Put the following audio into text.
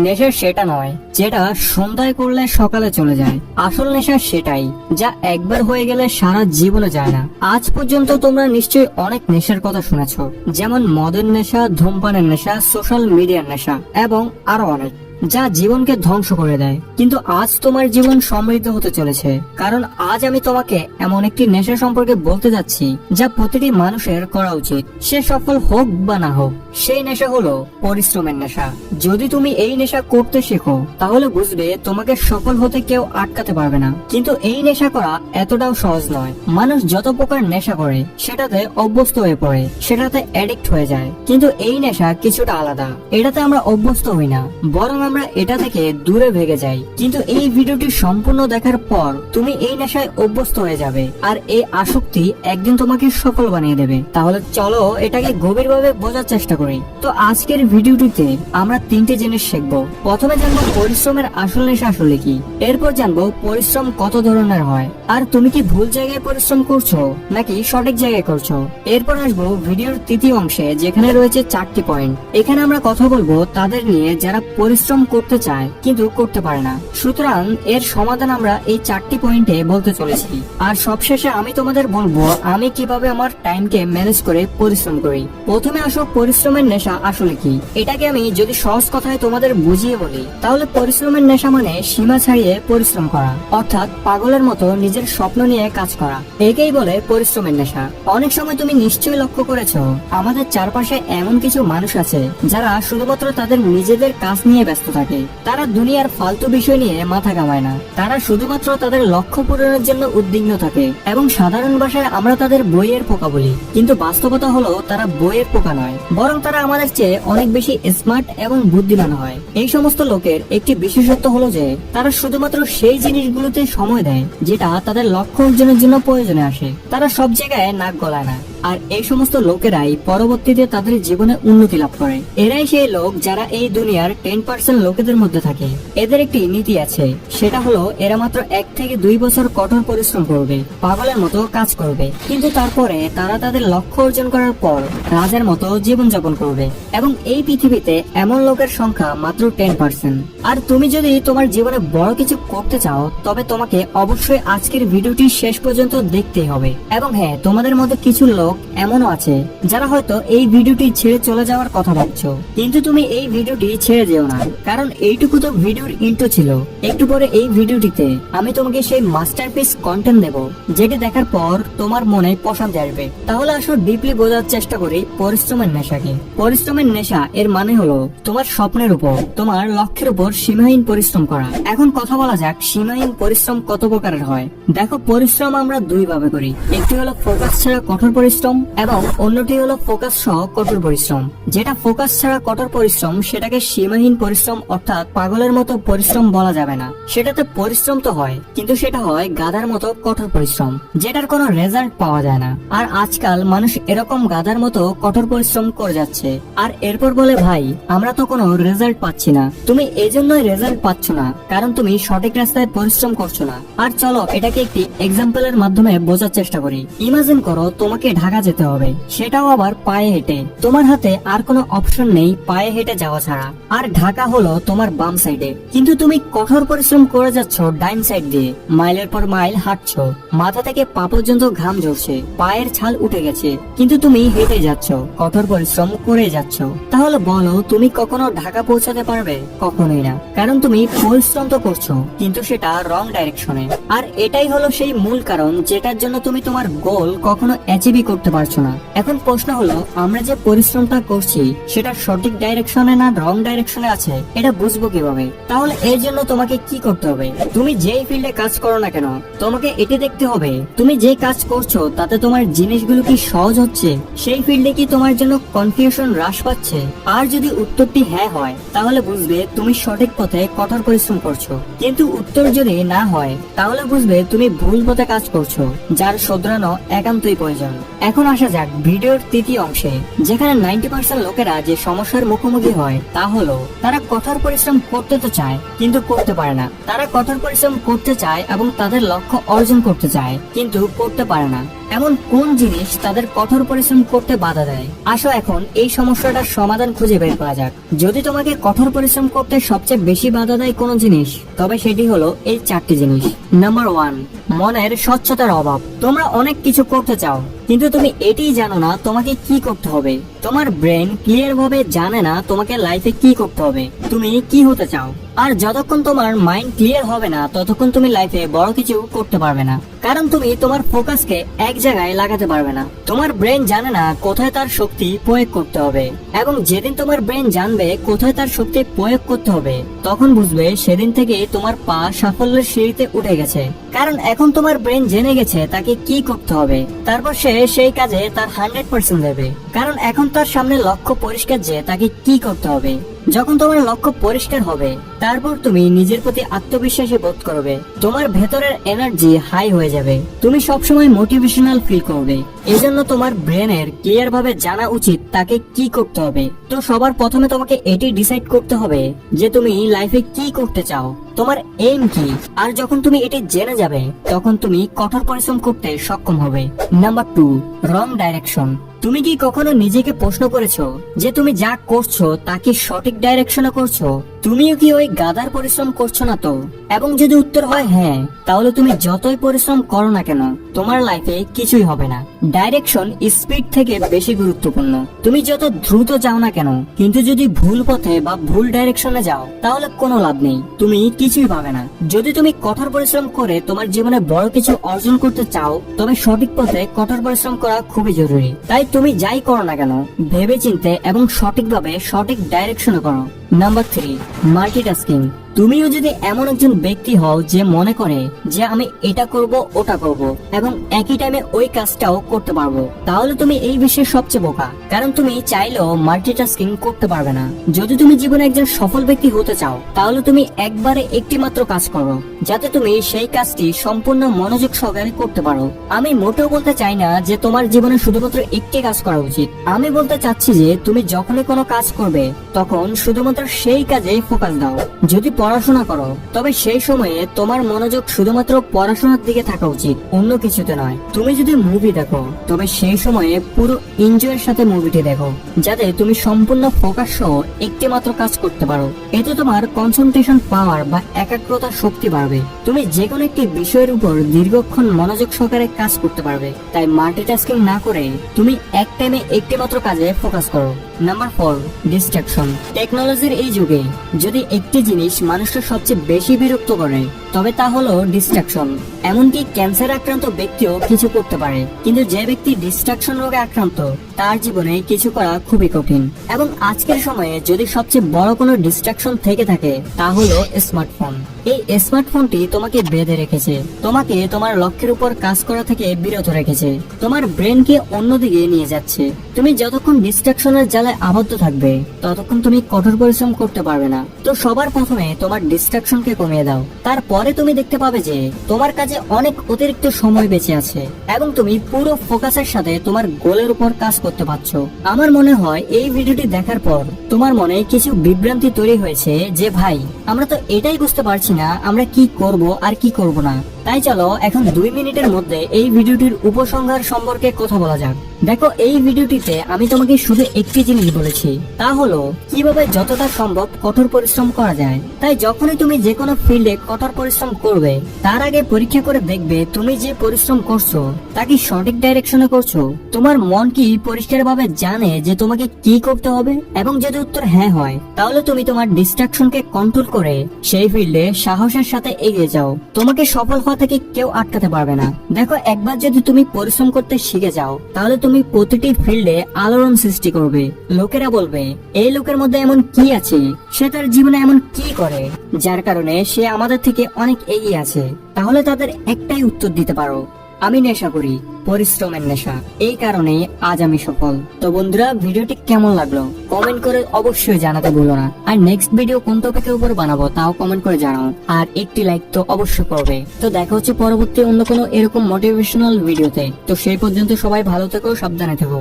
নেশা সেটা নয় যেটা সন্ধ্যায় করলে সকালে চলে যায়। আসল নেশা সেটাই যা একবার হয়ে গেলে সারা জীবনে যায় না। আজ পর্যন্ত তোমরা নিশ্চয়ই অনেক নেশার কথা শুনেছো, যেমন মদের নেশা, ধূমপানের নেশা, সোশ্যাল মিডিয়ার নেশা এবং আরো অনেক, যা জীবনকে ধ্বংস করে দেয়। কিন্তু আজ তোমার জীবন সমৃদ্ধ হতে চলেছে, কারণ আজ আমি তোমাকে এমন একটি নেশা সম্পর্কে বলতে যাচ্ছি যা প্রতিটি মানুষের করা উচিত, সে সফল হোক বা না হোক। সেই নেশা হলো পরিশ্রমের নেশা। যদি তুমি এই নেশা করতে শেখো তাহলে বুঝবে তোমাকে সফল হতে কেউ আটকাতে পারবে না। কিন্তু এই নেশা করা এতটাও সহজ নয়। মানুষ যত প্রকার নেশা করে সেটাতে অভ্যস্ত হয়ে পড়ে, সেটাতে অ্যাডিক্ট হয়ে যায়। কিন্তু এই নেশা কিছুটা আলাদা। এটাতে আমরা অভ্যস্ত হই না, বরং আমরা এটা থেকে দূরে ভেগে যাই। কিন্তু এই ভিডিওটি সম্পূর্ণ দেখার পর তুমি এই নেশায় অভ্যস্ত হয়ে যাবে, আর এই আসক্তি একদিন তোমাকে সফল বানিয়ে দেবে। তাহলে চলো এটাকে গভীরভাবে বোঝার চেষ্টা করি। তো আজকের ভিডিওটিতে আমরা তিনটে জিনিস শিখবো। প্রথমে জানবো পরিশ্রমের আসল নেশা আসলে কি, এরপর জানবো পরিশ্রম কত ধরনের হয়, আর তুমি কি ভুল জায়গায় পরিশ্রম করছো নাকি সঠিক জায়গায় করছো। এরপর আসবো ভিডিওর তৃতীয় অংশে, যেখানে রয়েছে 4টি পয়েন্ট। এখানে আমরা কথা বলবো তাদের নিয়ে যারা পরিশ্রম করতে চায় কিন্তু করতে পারে না। সুতরাং এর সমাধান আমরা এই 4টি পয়েন্টে বলতে চলেছি। আর সবশেষে আমি তোমাদের বলবো আমি কিভাবে আমার টাইমকে ম্যানেজ করে পরিশ্রম করি। প্রথমে আসো পরিশ্রমের নেশা আসলে কি। এটাকে আমি যদি সহজ কথায় তোমাদের বুঝিয়ে বলি তাহলে পরিশ্রমের নেশা মানে সীমা ছাড়িয়ে পরিশ্রম করা, অর্থাৎ পাগলের মতো নিজের স্বপ্ন নিয়ে কাজ করা। একেই বলে পরিশ্রমের নেশা। অনেক সময় তুমি নিশ্চয়ই লক্ষ্য করেছো আমাদের চারপাশে এমন কিছু মানুষ আছে যারা শুধুমাত্র তাদের নিজেদের কাজ নিয়ে ব্যস্ত থাকে। তারা দুনিয়ার ফালতু বিষয় নিয়ে মাথা ঘামায় না, তারা শুধুমাত্র তাদের লক্ষ্য পূরণের জন্য উদ্বিগ্ন থাকে। এবং সাধারণ ভাষায় আমরা তাদের বইয়ের পোকা বলি, কিন্তু বাস্তবতা হলো তারা বইয়ের পোকা নয়, বরং তারা আমাদের চেয়ে অনেক বেশি স্মার্ট এবং বুদ্ধিমান হয়। এই সমস্ত লোকের একটি বিশেষত্ব হলো যে তারা শুধুমাত্র সেই জিনিসগুলোতে সময় দেয় যেটা তাদের লক্ষ্য অর্জনের জন্য প্রয়োজনে আসে। তারা সব জায়গায় নাক গলায় না। আর এই সমস্ত লোকেরাই পরবর্তীতে তাদের জীবনে উন্নতি লাভ করে। এরাই সেই লোক যারা এই দুনিয়ার 10% লোকেদের মধ্যে থাকে। এদের একটি নীতি আছে, সেটা হলো এরা মাত্র 1 থেকে 2 বছর কঠোর পরিশ্রম করবে, পাগলের মতো কাজ করবে, কিন্তু তারপরে তারা তাদের লক্ষ্য অর্জন করার পর রাজার মতো জীবনযাপন করবে। এবং এই পৃথিবীতে এমন লোকের সংখ্যা মাত্র 10%। আর তুমি যদি তোমার জীবনে বড় কিছু করতে চাও তবে তোমাকে অবশ্যই আজকের ভিডিওটি শেষ পর্যন্ত দেখতেই হবে। এবং হ্যাঁ, তোমাদের মধ্যে কিছু লোক এমনও আছে যারা হয়তো এই ভিডিওটি ছেড়ে চলে যাওয়ার কথা ভাবছো, কিন্তু তুমি এই ভিডিওটি ছেড়ে যেও না, কারণ এইটুকু তো ভিডিওর ইন্ট্রো ছিল। একটু পরে এই ভিডিওটিতে আমি তোমাকে সেই মাস্টারপিস কন্টেন্ট দেব, যেটি দেখার পর তোমার মনে প্রশান্তি আসবে। তাহলে আসো ডিপলি বোঝার চেষ্টা করি পরিশ্রমের নেশাকে। পরিশ্রমের নেশা এর মানে হলো তোমার স্বপ্নের উপর, তোমার লক্ষ্যের উপর সীমাহীন পরিশ্রম করা। এখন কথা বলা যাক সীমাহীন পরিশ্রম কত প্রকারের হয়। দেখো, পরিশ্রম আমরা দুই ভাবে করি। একটি হলো ফোকাস ছাড়া কঠোর পরিশ্রম এবং অন্যটি হলো ফোকাস সহ কঠোর পরিশ্রম। যেটা ফোকাস ছাড়া কঠোর পরিশ্রম সেটাকে সীমাহীন পরিশ্রম অর্থাৎ পাগলের মতো পরিশ্রম বলা যাবে না। সেটাতে পরিশ্রম তো হয়, কিন্তু সেটা হয় গাধার মতো কঠোর পরিশ্রম, যেটার কোনো রেজাল্ট পাওয়া যায় না। আর আজকাল মানুষ এরকম গাধার মতো কঠোর পরিশ্রম করে যাচ্ছে, আর এরপর বলে ভাই আমরা তো কোনো রেজাল্ট পাচ্ছি না। তুমি এই জন্যই রেজাল্ট পাচ্ছ না কারণ তুমি সঠিক রাস্তায় পরিশ্রম করছো না। আর চলো এটাকে একটি এক্সাম্পলের মাধ্যমে বোঝার চেষ্টা করি। ইমাজিন করো তোমাকে ঢাকা যেতে হবে, সেটাও আবার পায়ে হেঁটে। তোমার হাতে আর কোনো অপশন নেই পায়ে হেঁটে যাওয়া ছাড়া। আর ঢাকা হলো তোমার বাম সাইডে, কিন্তু তুমি কঠোর পরিশ্রম করে যাচ্ছ ডাইন সাইড দিয়ে। মাইলের পর মাইল হাঁটছো, মাথা থেকে পা পর্যন্ত ঘাম ঝরছে, পায়ের ছাল উঠে গেছে, কিন্তু তুমি হেঁটে যাচ্ছ, কঠোর পরিশ্রম করে যাচ্ছ। তাহলে বলো তুমি কখনো ঢাকা পৌঁছাতে পারবে? কখনোই না, কারণ তুমি পরিশ্রম তো করছো কিন্তু সেটা রং ডাইরেকশনে। আর এটাই হলো সেই মূল কারণ যেটার জন্য তুমি তোমার গোল কখনো অ্যাচিভই করতে পারছো না। এখন প্রশ্ন হলো আমরা যে পরিশ্রমটা করছি সেটা সঠিক ডাইরেকশনে না রং ডাইরেকশনে আছে, এটা বুঝবো কিভাবে? তাহলে এর জন্য তোমাকে কি করতে হবে? তুমি যেই ফিল্ডে কাজ করো না কেন তোমাকে এটি দেখতে হবে তুমি যে কাজ করছো তাতে তোমার জিনিসগুলো কি সহজ হচ্ছে, সেই ফিল্ডে কি তোমার জন্য কনফিউশন হ্রাস পাচ্ছে। আর যদি উত্তরটি হ্যাঁ হয় তাহলে বুঝবে তুমি সঠিক পথে কঠোর পরিশ্রম করছো, কিন্তু উত্তর যদি না হয় তাহলে বুঝবে তুমি ভুল পথে কাজ করছো, যার শোধরানো একান্তই প্রয়োজন। এখন আসা যাক ভিডিওর তৃতীয় অংশে, যেখানে 90% লোকেরা যে সমস্যার মুখোমুখি হয় তা হলো তারা কঠোর পরিশ্রম করতে তো চায় কিন্তু করতে পারে না। তারা কঠোর পরিশ্রম করতে চায় এবং তাদের লক্ষ্য অর্জন করতে চায় কিন্তু করতে পারে না। এমন কোন জিনিস তাদের কঠোর পরিশ্রম করতে বাধা দেয়? আসো এখন এই সমস্যাটার সমাধান খুঁজে বের করা যাক। যদি তোমাকে কঠোর পরিশ্রম করতে সবচেয়ে বেশি বাধা দেয় কোনো জিনিস, তবে সেটি হলো এই 4টি জিনিস। নাম্বার 1, মনের স্বচ্ছতার অভাব। তোমরা অনেক কিছু করতে চাও, কিন্তু তুমি এটাই জানো না তোমাকে কি করতে হবে। তোমার ব্রেন ক্লিয়ার ভাবে জানে না তোমাকে লাইফে কি করতে হবে, তুমি কি হতে চাও। আর যতক্ষণ তোমার মাইন্ড ক্লিয়ার হবে না, ততক্ষণ তুমি লাইফে বড় কিছু করতে পারবে না। কারণ তুমি তোমার ফোকাসকে এক জায়গায় লাগাতে পারবে না। তোমার ব্রেন জানে না কোথায় তার শক্তি প্রয়োগ করতে হবে, এবং যেদিন তোমার ব্রেন জানবে কোথায় তার শক্তি প্রয়োগ করতে হবে, তখন বুঝবে সেদিন থেকে তোমার পা সাফল্যের সিঁড়িতে উঠে গেছে। কারণ এখন তোমার ব্রেন জেনে গেছে তাকে কি করতে হবে, তারপর সে সেই কাজে তার 100% দেবে। কারণ এখন তার সামনে লক্ষ্য পরিষ্কার যে তাকে কি করতে হবে। যখন তোমার লক্ষ্য পরিষ্কার হবে, তারপর তুমি নিজের প্রতি আত্মবিশ্বাসী বোধ করবে, তোমার ভেতরের এনার্জি হাই হয়ে যাবে, তুমি সবসময় মোটিভেশনাল ফিল করবে। এজন্য তোমার ব্রেনের ক্লিয়ার ভাবে জানা উচিত তাকে কি করতে হবে। তো সবার প্রথমে তোমাকে এটি ডিসাইড করতে হবে যে তুমি লাইফে কি করতে চাও, তোমার এইম কি। আর যখন তুমি এটি জেনে যাবে, তখন তুমি কঠোর পরিশ্রম করতে সক্ষম হবে। নাম্বার 2, রং ডাইরেকশন। তুমি কি কখনো নিজেকে প্রশ্ন করেছো যে তুমি যা করছো তা কি সঠিক ডাইরেকশনে করছো? তুমিও কি ওই গাদার পরিশ্রম করছো না তো? এবং যদি উত্তর হয় হ্যাঁ, তাহলে তুমি যতই পরিশ্রম করো না কেন, তোমার লাইফে কিছুই হবে না। ডাইরেকশন স্পিড থেকে বেশি গুরুত্বপূর্ণ। তুমি যত দ্রুত যাও না কেন, কিন্তু যদি ভুল পথে বা ভুল ডাইরেকশনে যাও, তাহলে কোনো লাভ নেই, তুমি কিছুই পাবে না। যদি তুমি কঠোর পরিশ্রম করে তোমার জীবনে বড় কিছু অর্জন করতে চাও, তবে সঠিক পথে কঠোর পরিশ্রম করা খুবই জরুরি। তাই তুমি যাই করো না কেন, ভেবে চিন্তে এবং সঠিকভাবে সঠিক ডাইরেকশনে করো। Number 3, multitasking. তুমিও যদি এমন একজন ব্যক্তি হও যে মনে করে যে আমি এটা করব ওটা করব এবং একই টাইমে ওই কাজটাও করতে পারবো, তাহলে তুমি এই বিশ্বের সবচেয়ে বোকা। কারণ তুমি চাইলেও মাল্টিটাস্কিং করতে পারবে না। যদি তুমি জীবনে একজন সফল ব্যক্তি হতে চাও, তাহলে তুমি একবারে একটি মাত্র কাজ করো, যাতে তুমি সেই কাজটি সম্পূর্ণ মনোযোগ সহকারে করতে পারো। আমি মোটেও বলতে চাই না যে তোমার জীবনে শুধুমাত্র একটি কাজ করা উচিত। আমি বলতে চাচ্ছি যে তুমি যখনই কোনো কাজ করবে, তখন শুধুমাত্র সেই কাজে ফোকাস দাও। যদি পড়াশোনা করো, তবে সেই সময়ে তোমার মনোযোগ শুধুমাত্র পড়াশোনার দিকে থাকা উচিত, অন্য কিছুতে নয়। তুমি যদি মুভি দেখো, তবে সেই সময়ে পুরো এনজয়ের সাথে মুভিটি দেখো, যাতে তুমি সম্পূর্ণ ফোকাস সহ একটি মাত্র কাজ করতে পারো। এতে তোমার কনসেন্ট্রেশন পাওয়ার বা একাগ্রতার শক্তি বাড়বে। তুমি যে কোনো একটি বিষয়ের উপর দীর্ঘক্ষণ মনোযোগ সহকারে কাজ করতে পারবে। তাই মাল্টিটাস্কিং না করে তুমি এক টাইমে একটি মাত্র কাজে ফোকাস করো। Number 4, distraction. টেকনোলজির এই যুগে যদি একটি জিনিস মানুষকে সবচেয়ে বেশি বিরক্ত করে, তবে তা হলো ডিস্ট্রাকশন। এমনকি ক্যান্সার আক্রান্ত ব্যক্তিও কিছু করতে পারে, কিন্তু যে ব্যক্তি ডিস্ট্রাকশন রোগে আক্রান্ত, তার জীবনে কিছু করা খুবই কঠিন। এবং আজকের সময়ে যদি সবচেয়ে বড় কোনো ডিস্ট্রাকশন থেকে থাকে, তা হলো স্মার্টফোন। এই স্মার্টফোনটি তোমাকে বেঁধে রেখেছে, তোমাকে তোমার লক্ষ্যের উপর কাজ করা থেকে বিরত রেখেছে, তোমার ব্রেনকে অন্যদিকে নিয়ে যাচ্ছে। তুমি যতক্ষণ ডিস্ট্রাকশনের জালে আবদ্ধ থাকবে, ততক্ষণ তুমি কঠোর পরিশ্রম করতে পারবে না। তো সবার প্রথমে তোমার ডিস্ট্রাকশনকে কমিয়ে দাও, তারপরে তুমি দেখতে পাবে যে তোমার কাছে অনেক অতিরিক্ত সময় বেঁচে আছে এবং তুমি পুরো ফোকাসের সাথে তোমার গোলের উপর কাজ করতে পারছো। আমার মনে হয় এই ভিডিওটি দেখার পর তোমার মনে কিছু বিভ্রান্তি তৈরি হয়েছে যে ভাই, আমরা তো এটাই বুঝতে পারছি না আমরা কি করব আর কি করব না। তাই চলো এখন 2 মিনিটের মধ্যে এই ভিডিওটির উপসংহার সম্পর্কে কথা বলা যাক। দেখো, এই ভিডিওটিতে আমি তোমাকে শুধু একটি জিনিস বলেছি, তা হলো কিভাবে যতটা সম্ভব কঠোর পরিশ্রম করা যায়। তাই যখনই তুমি যে কোনো ফিল্ডে কঠোর পরিশ্রম করবে, তার আগে পরীক্ষা করে দেখবে তুমি যে পরিশ্রম করছো তা কি সঠিক ডাইরেকশনে করছো। তোমার মন কি পরিষ্কারভাবে জানে যে তোমাকে কি করতে হবে? এবং যদি উত্তর হ্যাঁ হয়, তাহলে তুমি তোমার ডিস্ট্রাকশনকে কন্ট্রোল করে সেই ফিল্ডে সাহসের সাথে এগিয়ে যাও। তোমাকে সফল হওয়া থেকে কেউ আটকাতে পারবে না। দেখো, একবার যদি তুমি পরিশ্রম করতে শিখে যাও, তাহলে তুমি প্রতিটি ফিল্ডে আলোড়ন সৃষ্টি করবে। লোকেরা বলবে, এই লোকের মধ্যে এমন কি আছে, সে তার জীবনে এমন কি করে যার কারণে সে আমাদের থেকে অনেক এগিয়ে আছে। তাহলে তাদের একটাই উত্তর দিতে পারো, আমি নেশা করি, পরিশ্রমের নেশা। এই কারণেই আজ আমি সফল। তো বন্ধুরা, ভিডিওটি কেমন লাগলো কমেন্ট করে অবশ্যই জানাতে ভুলো না। আর নেক্সট ভিডিও কোন টপিকের উপর বানাবো তাও কমেন্ট করে জানাও। আর একটি লাইক তো অবশ্যই করবে। তো দেখা হচ্ছে পরবর্তী অন্য কোনো এরকম মোটিভেশনাল ভিডিওতে। তো সেই পর্যন্ত সবাই ভালো থেকো, সাবধানে থেকো।